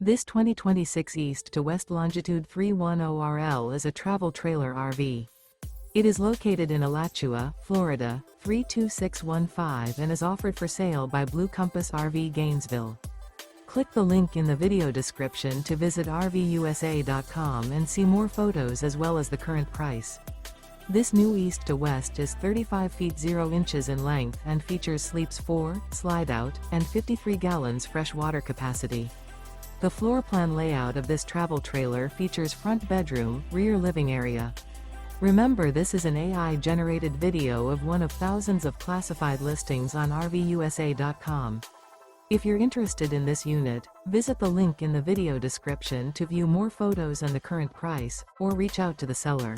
This 2026 East to West Longitude 310RL is a travel trailer RV. It is located in Alachua, Florida, 32615 and is offered for sale by Blue Compass RV Gainesville. Click the link in the video description to visit RVUSA.com and see more photos as well as the current price. This new East to West is 35 feet 0 inches in length and features sleeps 4, Slideout, and 53 gallons fresh water capacity. The floor plan layout of this travel trailer features front bedroom, rear living area. Remember, this is an AI-generated video of one of thousands of classified listings on RVUSA.com. If you're interested in this unit, visit the link in the video description to view more photos and the current price, or reach out to the seller.